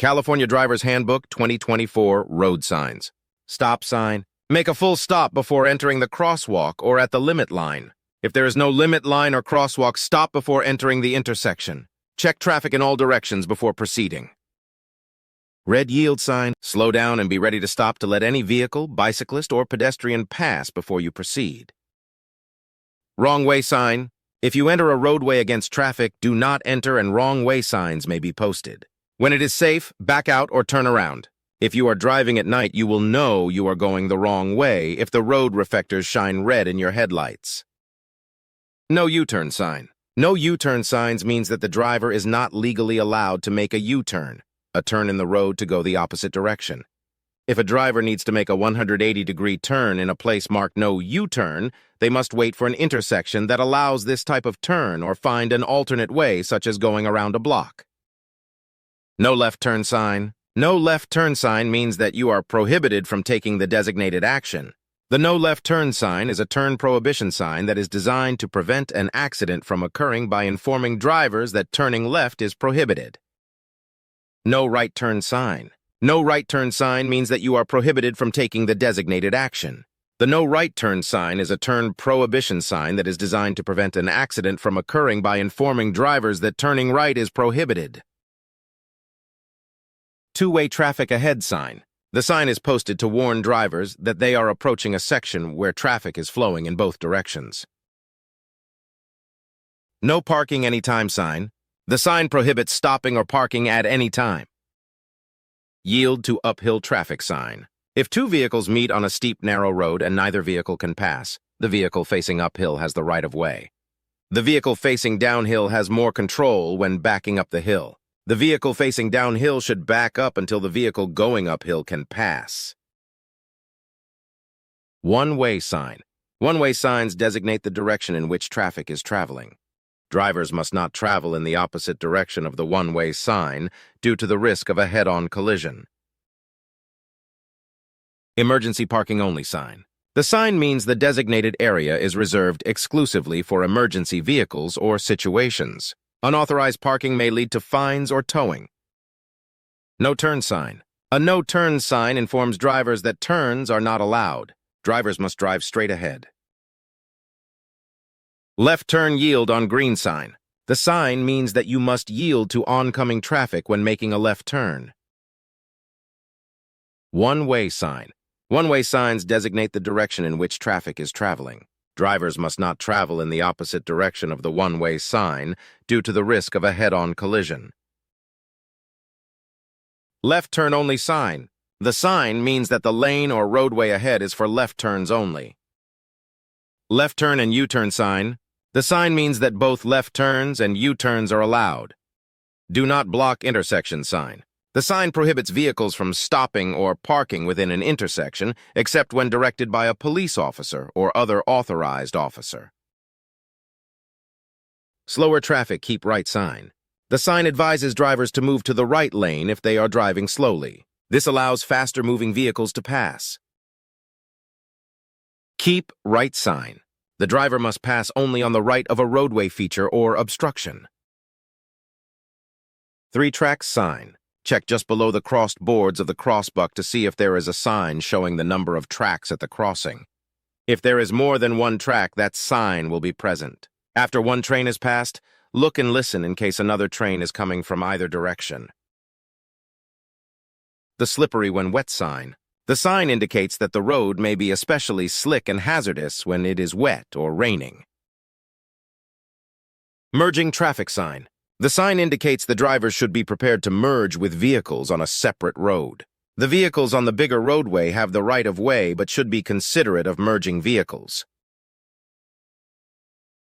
California Driver's Handbook 2024 Road Signs. Stop sign. Make a full stop before entering the crosswalk or at the limit line. If there is no limit line or crosswalk, stop before entering the intersection. Check traffic in all directions before proceeding. Red yield sign. Slow down and be ready to stop to let any vehicle, bicyclist, or pedestrian pass before you proceed. Wrong way sign. If you enter a roadway against traffic, do not enter and wrong way signs may be posted. When it is safe, back out or turn around. If you are driving at night, you will know you are going the wrong way if the road reflectors shine red in your headlights. No U-turn sign. No U-turn signs means that the driver is not legally allowed to make a U-turn, a turn in the road to go the opposite direction. If a driver needs to make a 180-degree turn in a place marked no U-turn, they must wait for an intersection that allows this type of turn or find an alternate way, such as going around a block. No left turn sign. No left turn sign means that you are prohibited from taking the designated action. The no left turn sign is a turn prohibition sign that is designed to prevent an accident from occurring by informing drivers that turning left is prohibited. No right turn sign. No right turn sign means that you are prohibited from taking the designated action. The no right turn sign is a turn prohibition sign that is designed to prevent an accident from occurring by informing drivers that turning right is prohibited. Two-way traffic ahead sign. The sign is posted to warn drivers that they are approaching a section where traffic is flowing in both directions. No parking anytime sign. The sign prohibits stopping or parking at any time. Yield to uphill traffic sign. If two vehicles meet on a steep, narrow road and neither vehicle can pass, the vehicle facing uphill has the right of way. The vehicle facing downhill has more control when backing up the hill. The vehicle facing downhill should back up until the vehicle going uphill can pass. One-way sign. One-way signs designate the direction in which traffic is traveling. Drivers must not travel in the opposite direction of the one-way sign due to the risk of a head-on collision. Emergency parking only sign. The sign means the designated area is reserved exclusively for emergency vehicles or situations. Unauthorized parking may lead to fines or towing. No turn sign. A no turn sign informs drivers that turns are not allowed. Drivers must drive straight ahead. Left turn yield on green sign. The sign means that you must yield to oncoming traffic when making a left turn. One-way sign. One-way signs designate the direction in which traffic is traveling. Drivers must not travel in the opposite direction of the one-way sign due to the risk of a head-on collision. Left turn only sign. The sign means that the lane or roadway ahead is for left turns only. Left turn and U-turn sign. The sign means that both left turns and U-turns are allowed. Do not block intersection sign. The sign prohibits vehicles from stopping or parking within an intersection except when directed by a police officer or other authorized officer. Slower traffic keep right sign. The sign advises drivers to move to the right lane if they are driving slowly. This allows faster-moving vehicles to pass. Keep right sign. The driver must pass only on the right of a roadway feature or obstruction. Three tracks sign. Check just below the crossed boards of the crossbuck to see if there is a sign showing the number of tracks at the crossing. If there is more than one track, that sign will be present. After one train is passed, look and listen in case another train is coming from either direction. The slippery when wet sign. The sign indicates that the road may be especially slick and hazardous when it is wet or raining. Merging traffic sign. The sign indicates the drivers should be prepared to merge with vehicles on a separate road. The vehicles on the bigger roadway have the right of way but should be considerate of merging vehicles.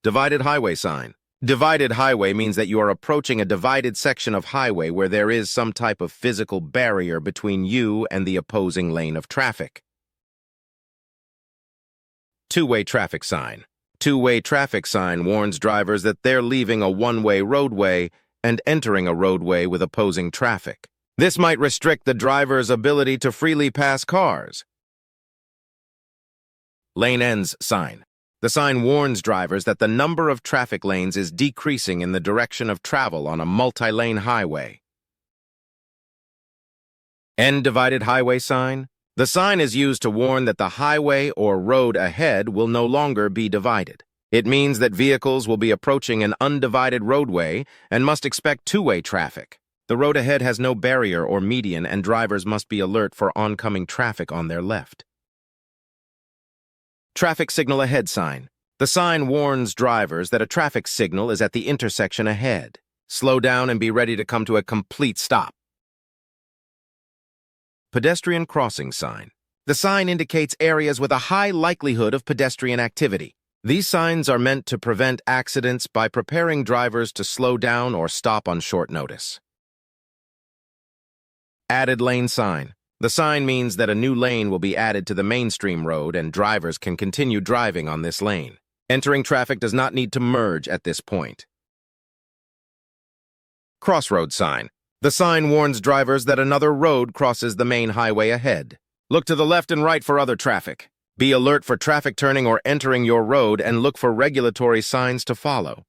Divided highway sign. Divided highway means that you are approaching a divided section of highway where there is some type of physical barrier between you and the opposing lane of traffic. Two-way traffic sign. Two-way traffic sign warns drivers that they're leaving a one-way roadway and entering a roadway with opposing traffic. This might restrict the driver's ability to freely pass cars. Lane ends sign. The sign warns drivers that the number of traffic lanes is decreasing in the direction of travel on a multi-lane highway. End divided highway sign. The sign is used to warn that the highway or road ahead will no longer be divided. It means that vehicles will be approaching an undivided roadway and must expect two-way traffic. The road ahead has no barrier or median, and drivers must be alert for oncoming traffic on their left. Traffic signal ahead sign. The sign warns drivers that a traffic signal is at the intersection ahead. Slow down and be ready to come to a complete stop. Pedestrian crossing sign. The sign indicates areas with a high likelihood of pedestrian activity. These signs are meant to prevent accidents by preparing drivers to slow down or stop on short notice. Added lane sign. The sign means that a new lane will be added to the mainstream road and drivers can continue driving on this lane. Entering traffic does not need to merge at this point. Crossroad sign. The sign warns drivers that another road crosses the main highway ahead. Look to the left and right for other traffic. Be alert for traffic turning or entering your road and look for regulatory signs to follow.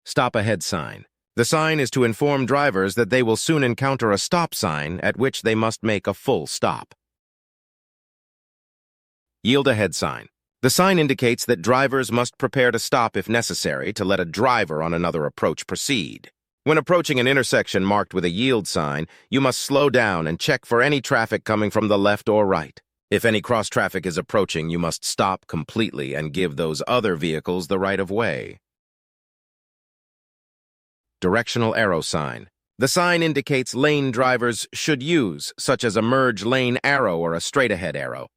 Stop ahead sign. The sign is to inform drivers that they will soon encounter a stop sign at which they must make a full stop. Yield ahead sign. The sign indicates that drivers must prepare to stop if necessary to let a driver on another approach proceed. When approaching an intersection marked with a yield sign, you must slow down and check for any traffic coming from the left or right. If any cross traffic is approaching, you must stop completely and give those other vehicles the right of way. Directional arrow sign. The sign indicates lane drivers should use, such as a merge lane arrow or a straight-ahead arrow.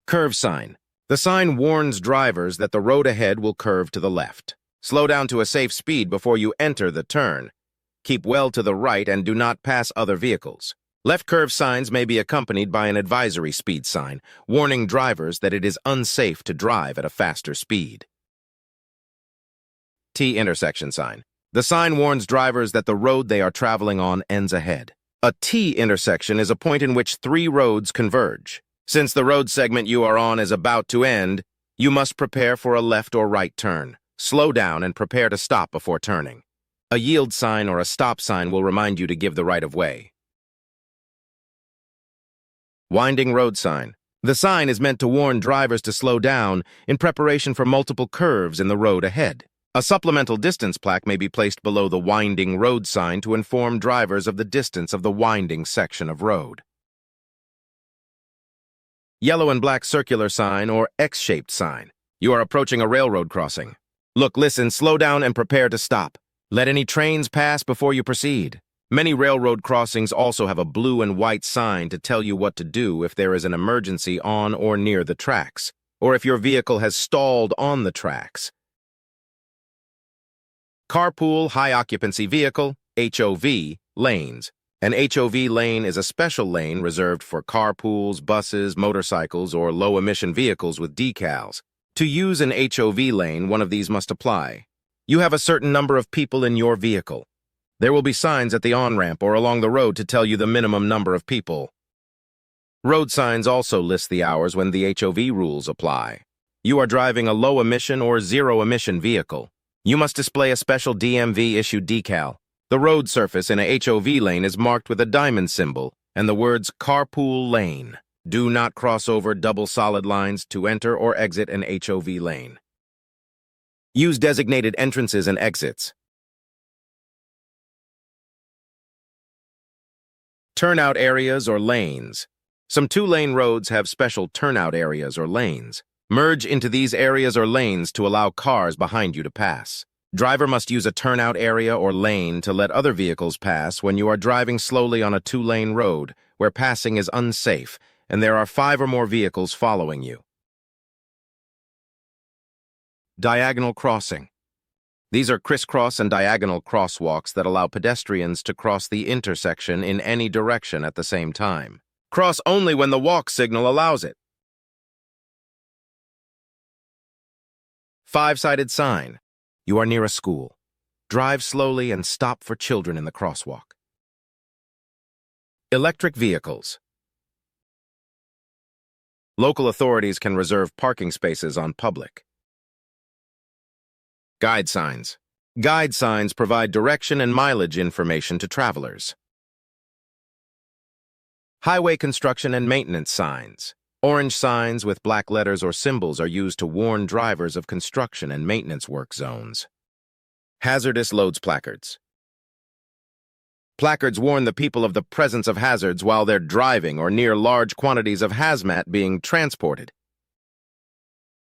Curve sign. The sign warns drivers that the road ahead will curve to the left. Slow down to a safe speed before you enter the turn. Keep well to the right and do not pass other vehicles. Left curve signs may be accompanied by an advisory speed sign, warning drivers that it is unsafe to drive at a faster speed. T intersection sign. The sign warns drivers that the road they are traveling on ends ahead. A T intersection is a point in which three roads converge. Since the road segment you are on is about to end, you must prepare for a left or right turn. Slow down and prepare to stop before turning. A yield sign or a stop sign will remind you to give the right of way. Winding road sign. The sign is meant to warn drivers to slow down in preparation for multiple curves in the road ahead. A supplemental distance plaque may be placed below the winding road sign to inform drivers of the distance of the winding section of road. Yellow and black circular sign or X-shaped sign. You are approaching a railroad crossing. Look, listen, slow down and prepare to stop. Let any trains pass before you proceed. Many railroad crossings also have a blue and white sign to tell you what to do if there is an emergency on or near the tracks, or if your vehicle has stalled on the tracks. Carpool High Occupancy Vehicle, HOV, lanes. An HOV lane is a special lane reserved for carpools, buses, motorcycles, or low-emission vehicles with decals. To use an HOV lane, one of these must apply. You have a certain number of people in your vehicle. There will be signs at the on-ramp or along the road to tell you the minimum number of people. Road signs also list the hours when the HOV rules apply. You are driving a low-emission or zero-emission vehicle. You must display a special DMV-issued decal. The road surface in a HOV lane is marked with a diamond symbol and the words carpool lane. Do not cross over double solid lines to enter or exit an HOV lane. Use designated entrances and exits. Turnout areas or lanes. Some two-lane roads have special turnout areas or lanes. Merge into these areas or lanes to allow cars behind you to pass. Driver must use a turnout area or lane to let other vehicles pass when you are driving slowly on a two-lane road where passing is unsafe and there are 5 or more vehicles following you. Diagonal crossing. These are crisscross and diagonal crosswalks that allow pedestrians to cross the intersection in any direction at the same time. Cross only when the walk signal allows it. 5-sided sign. You are near a school. Drive slowly and stop for children in the crosswalk. Electric vehicles. Local authorities can reserve parking spaces on public. Guide signs. Guide signs provide direction and mileage information to travelers. Highway construction and maintenance signs. Orange signs with black letters or symbols are used to warn drivers of construction and maintenance work zones. Hazardous loads placards. Placards warn the people of the presence of hazards while they're driving or near large quantities of hazmat being transported.